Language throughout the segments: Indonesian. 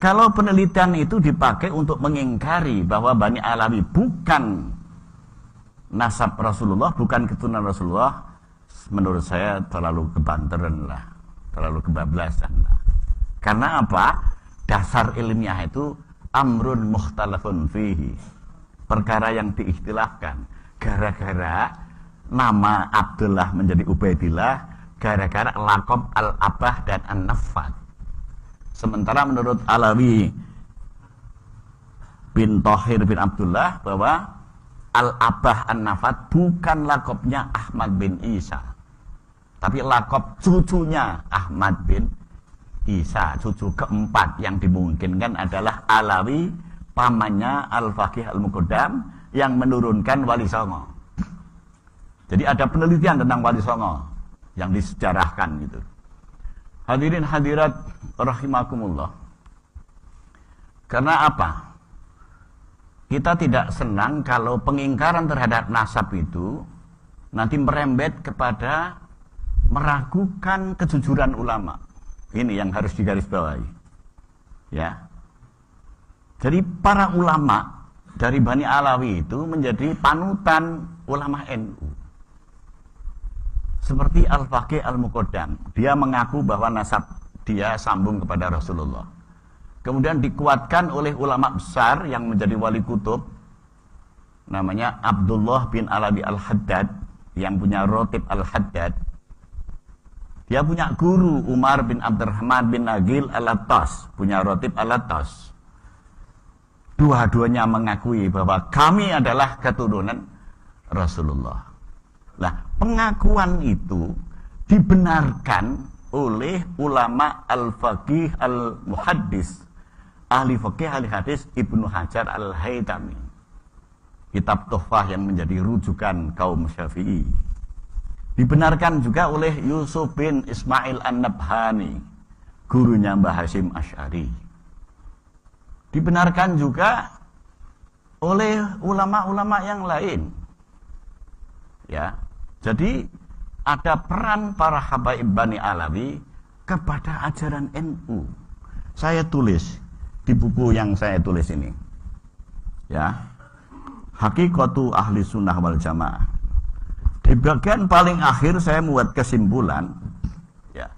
Kalau penelitian itu dipakai untuk mengingkari bahwa Bani Alawi bukan nasab Rasulullah, bukan keturunan Rasulullah, menurut saya terlalu kebanteran lah, terlalu kebablasan lah. Karena apa? Dasar ilmiah itu amrun mukhtalafun fihi, perkara yang diikhtilafkan. Gara-gara nama Abdullah menjadi Ubaidillah, gara-gara laqab Al-Abah dan An-Nafat. Sementara menurut Alawi bin Thahir bin Abdullah bahwa Al-Abah An-Nafat bukan laqabnya Ahmad bin Isa, tapi laqab cucunya Ahmad bin Isa, cucu keempat. Yang dimungkinkan adalah Alawi pamannya Al-Faqih Al-Muqaddam yang menurunkan Wali Songo. Jadi ada penelitian tentang Wali Songo yang disejarahkan gitu. Hadirin hadirat rahimakumullah. Karena apa? Kita tidak senang kalau pengingkaran terhadap nasab itu nanti merembet kepada meragukan kejujuran ulama. Ini yang harus digarisbawahi. Ya. Jadi para ulama dari Bani Alawi itu menjadi panutan ulama NU. Seperti Al-Faqih Al-Muqaddam, dia mengaku bahwa nasab dia sambung kepada Rasulullah. Kemudian dikuatkan oleh ulama besar yang menjadi wali kutub, namanya Abdullah bin Alawi Al-Haddad, yang punya Rotib Al-Haddad. Dia punya guru Umar bin Abdurrahman bin Nagil Al-Attas, punya Rotib Al-Attas. Dua-duanya mengakui bahwa kami adalah keturunan Rasulullah. Nah, pengakuan itu dibenarkan oleh ulama al-faqih al-muhaddis, ahli faqih ahli hadis Ibnu Hajar al-Haytami. Kitab Tuhfah yang menjadi rujukan kaum Syafi'i. Dibenarkan juga oleh Yusuf bin Ismail An-Nabhani, gurunya Mbah Hasyim Asy'ari. Dibenarkan juga oleh ulama-ulama yang lain. Ya. Jadi ada peran para habaib Bani Alawi kepada ajaran NU. Saya tulis di buku yang saya tulis ini. Ya. Hakikatu Ahli Sunnah wal Jamaah. Di bagian paling akhir saya membuat kesimpulan ya,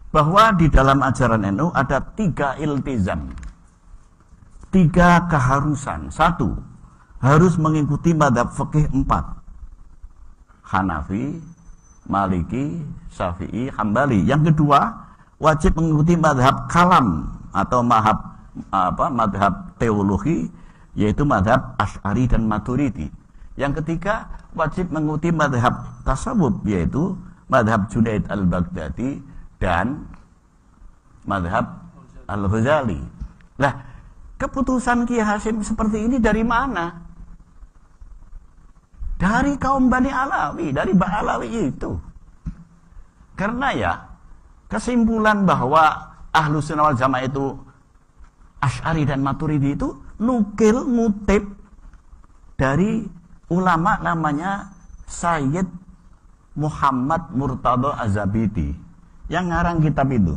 bahwa di dalam ajaran NU ada 3 iltizam. 3 keharusan. 1, harus mengikuti mazhab fikih 4. Hanafi, Maliki, Syafi'i, Hambali. Yang kedua, wajib mengikuti madhab kalam atau madhab teologi, yaitu madhab Asy'ari dan Maturidi. Yang ketiga, wajib mengikuti madhab tasawuf, yaitu madhab Junaid al-Baghdadi dan madhab al-Ghazali. Nah, keputusan Kiai Hasyim seperti ini dari mana? Dari kaum Bani Alawi, dari Bani Alawi itu. Karena ya, kesimpulan bahwa Ahlus Sunnah wal Jamaah itu Asy'ari dan Maturidi itu ngutip dari ulama namanya Sayyid Muhammad Murtadha Az-Zabidi yang ngarang kitab itu,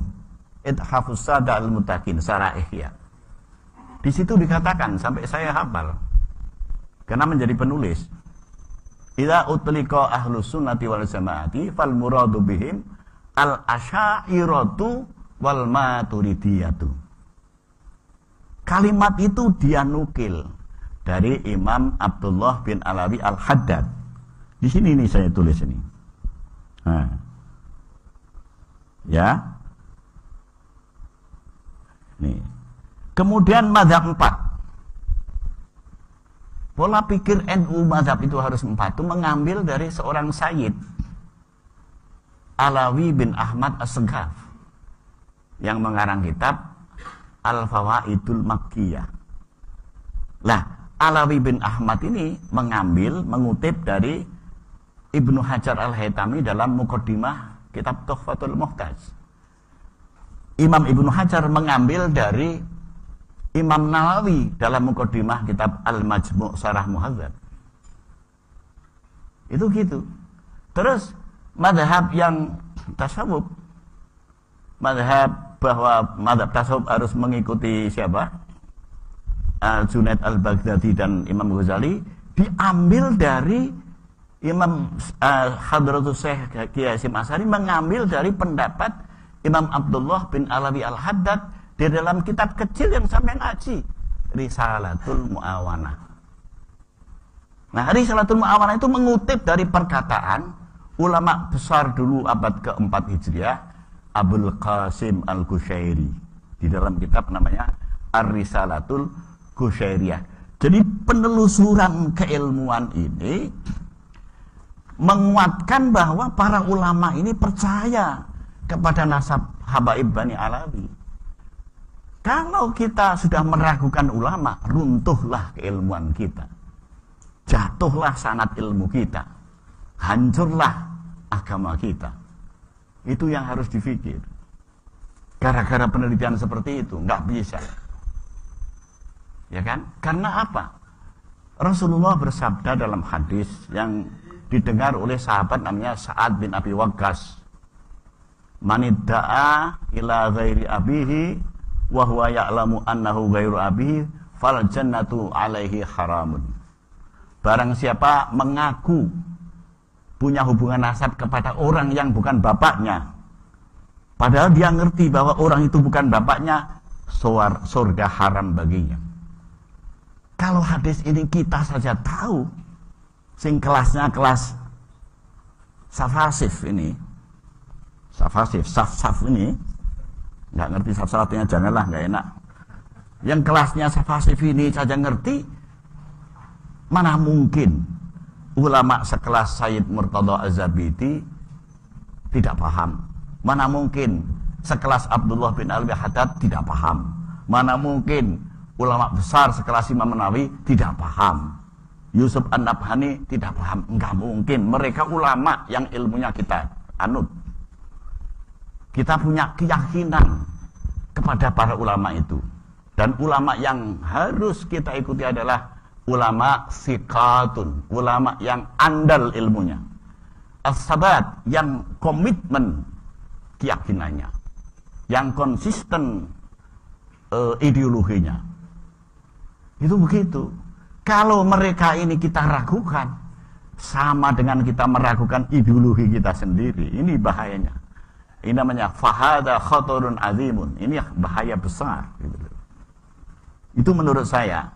Ithafus Sada Al-Muttaqin, Syarah Ihya. Di situ dikatakan, sampai saya hafal karena menjadi penulis, idza utliqa ahlus sunnati wal jamaati fal muradu bihim al asy'ariyatu wal maturidiyatu. Kalimat itu dia nukil dari Imam Abdullah bin Alawi Al-Haddad. Di sini nih saya tulis ini. Nah. Ya. Nih. Kemudian mazhab 4. Pola pikir NU mazhab itu harus 4 itu mengambil dari seorang Sayyid Alawi bin Ahmad As-Seghaf yang mengarang kitab Al-Fawaidul Makkiyah. Nah, Alawi bin Ahmad ini mengutip dari Ibnu Hajar Al-Haytami dalam Muqaddimah kitab Tuhfatul Muhtaj. Imam Ibnu Hajar mengambil dari Imam Nawawi dalam Muqaddimah kitab Al-Majmu' Syarah Muhadzab. Itu gitu. Terus madhab yang tasawuf, madhab bahwa mazhab tasawuf harus mengikuti siapa? Junaid al-Baghdadi dan Imam Ghazali diambil dari Imam Hadratus Syekh Kiai Hasyim Asy'ari mengambil dari pendapat Imam Abdullah bin Alawi al-Haddad di dalam kitab kecil yang sampai ngaji, Risalatul Mu'awanah. Nah, Risalatul Mu'awanah itu mengutip dari perkataan ulama besar dulu abad ke-4 Hijriah, Abul Qasim al-Qushairi, di dalam kitab namanya Ar-Risalatul Qushairiyah. Jadi penelusuran keilmuan ini menguatkan bahwa para ulama ini percaya kepada nasab Habaib Bani Alawi. Kalau kita sudah meragukan ulama, runtuhlah keilmuan kita, jatuhlah sanad ilmu kita, hancurlah agama kita. Itu yang harus difikir. Gara-gara penelitian seperti itu nggak bisa, ya kan? Karena apa? Rasulullah bersabda dalam hadis yang didengar oleh sahabat namanya Sa'ad bin Abi Waqqas, "Manidda'a ila ghairi abihi wa huwa ya'lamu annahu ghairu abihi fal jannatu alaihi haramun." Barang siapa mengaku punya hubungan nasab kepada orang yang bukan bapaknya, padahal dia ngerti bahwa orang itu bukan bapaknya, surga haram baginya. Kalau hadis ini kita saja tahu, sing kelasnya kelas safasif ini, saf ini, nggak ngerti saf-safnya janganlah, nggak enak. Yang kelasnya safasif ini saja ngerti, mana mungkin ulama sekelas Sayyid Murtada Az-Zabidi tidak paham? Mana mungkin sekelas Abdullah bin Alawi Haddad tidak paham? Mana mungkin ulama besar sekelas Imam Nawawi tidak paham? Yusuf An-Nabhani tidak paham? Enggak mungkin. Mereka ulama yang ilmunya kita anut. Kita punya keyakinan kepada para ulama itu. Dan ulama yang harus kita ikuti adalah ulama siqatun, ulama yang andal ilmunya, as-sabat, yang komitmen keyakinannya, yang konsisten ideologinya. Itu begitu. Kalau mereka ini kita ragukan, sama dengan kita meragukan ideologi kita sendiri. Ini bahayanya. Ini namanya fahada khatarun azimun. Ini bahaya besar. Itu menurut saya.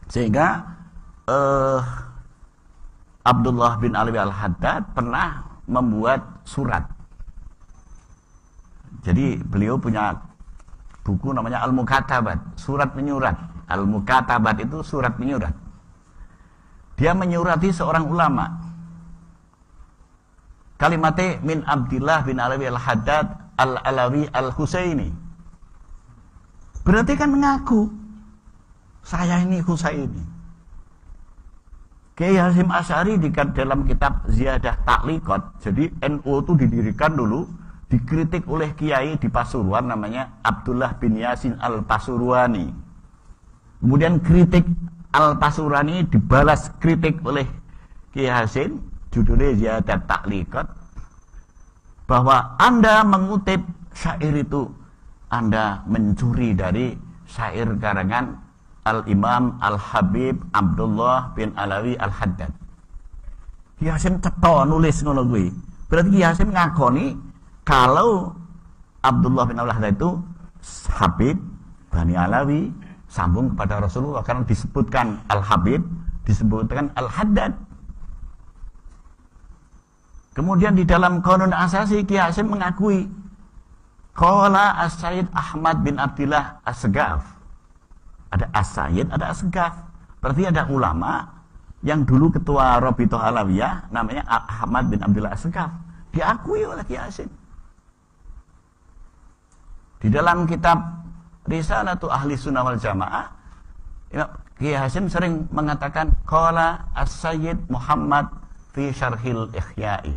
Sehingga Abdullah bin Alawi al-Haddad pernah membuat surat. Jadi beliau punya buku namanya Al-Mukatabat, surat menyurat. Al-Mukatabat itu surat menyurat. Dia menyurati seorang ulama. Kalimatnya min Abdullah bin Alawi al-Haddad al-Alawi al-Husaini. Berarti kan mengaku, saya ini Husaini. Kiai Hasyim Asy'ari di dalam kitab Ziyadah Ta'liqat. Jadi NU itu didirikan dulu, dikritik oleh kiai di Pasuruan namanya Abdullah bin Yasin al-Pasurwani. Kemudian kritik al-Pasurwani dibalas kritik oleh Kiai Hasyim, judulnya Ziyadah Ta'liqat, bahwa Anda mengutip syair itu, Anda mencuri dari syair karangan Al-Imam Al-Habib Abdullah bin Alawi Al-Haddad. Kiai Hasyim cetha nulis ngono kuwi. Berarti Kiai Hasyim ngakoni kalau Abdullah bin Alawi Al-Haddad itu Habib Bani Alawi sambung kepada Rasulullah, karena disebutkan Al-Habib, disebutkan Al-Haddad. Kemudian di dalam Qanun Asasi Kiai Hasyim mengakui qala As-Sayyid Ahmad bin Abdillah As-Segaf. Ada As-Sayyid, ada As-Segaf. Berarti ada ulama yang dulu ketua Rabithah Alawiyah namanya Ahmad bin Abdillah As-Segaf, diakui oleh Kiai Hasyim. Di dalam kitab Risalatu Ahli Sunnah wal Jamaah, Kiai Hasyim sering mengatakan qala As-Sayyid Muhammad fi Syarhil Ihya'i.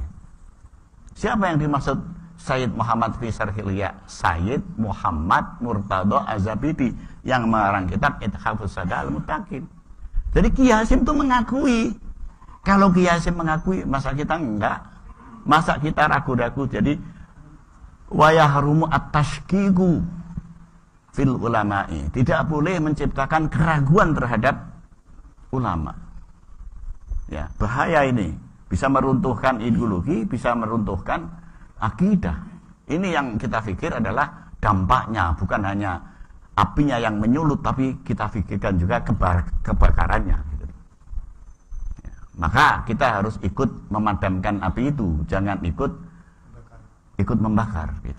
Siapa yang dimaksud Sayyid Muhammad fi Syarhil Ihya? Sayyid Muhammad Murtada Az-Zabidi yang mengarang kitab Ithafus Sada Al-Muttaqin. Jadi Kiai Hasyim itu mengakui. Kalau Kiai Hasyim mengakui, masa kita enggak? Masa kita ragu-ragu? Jadi Wa yahrumu at-tashkiku fil ulama'i. Tidak boleh menciptakan keraguan terhadap ulama. Ya, bahaya ini. Bisa meruntuhkan ideologi, bisa meruntuhkan akidah. Ini yang kita pikir adalah dampaknya, bukan hanya apinya yang menyulut, tapi kita pikirkan juga kebakarannya. Gitu. Ya, maka kita harus ikut memadamkan api itu, jangan ikut membakar. Gitu.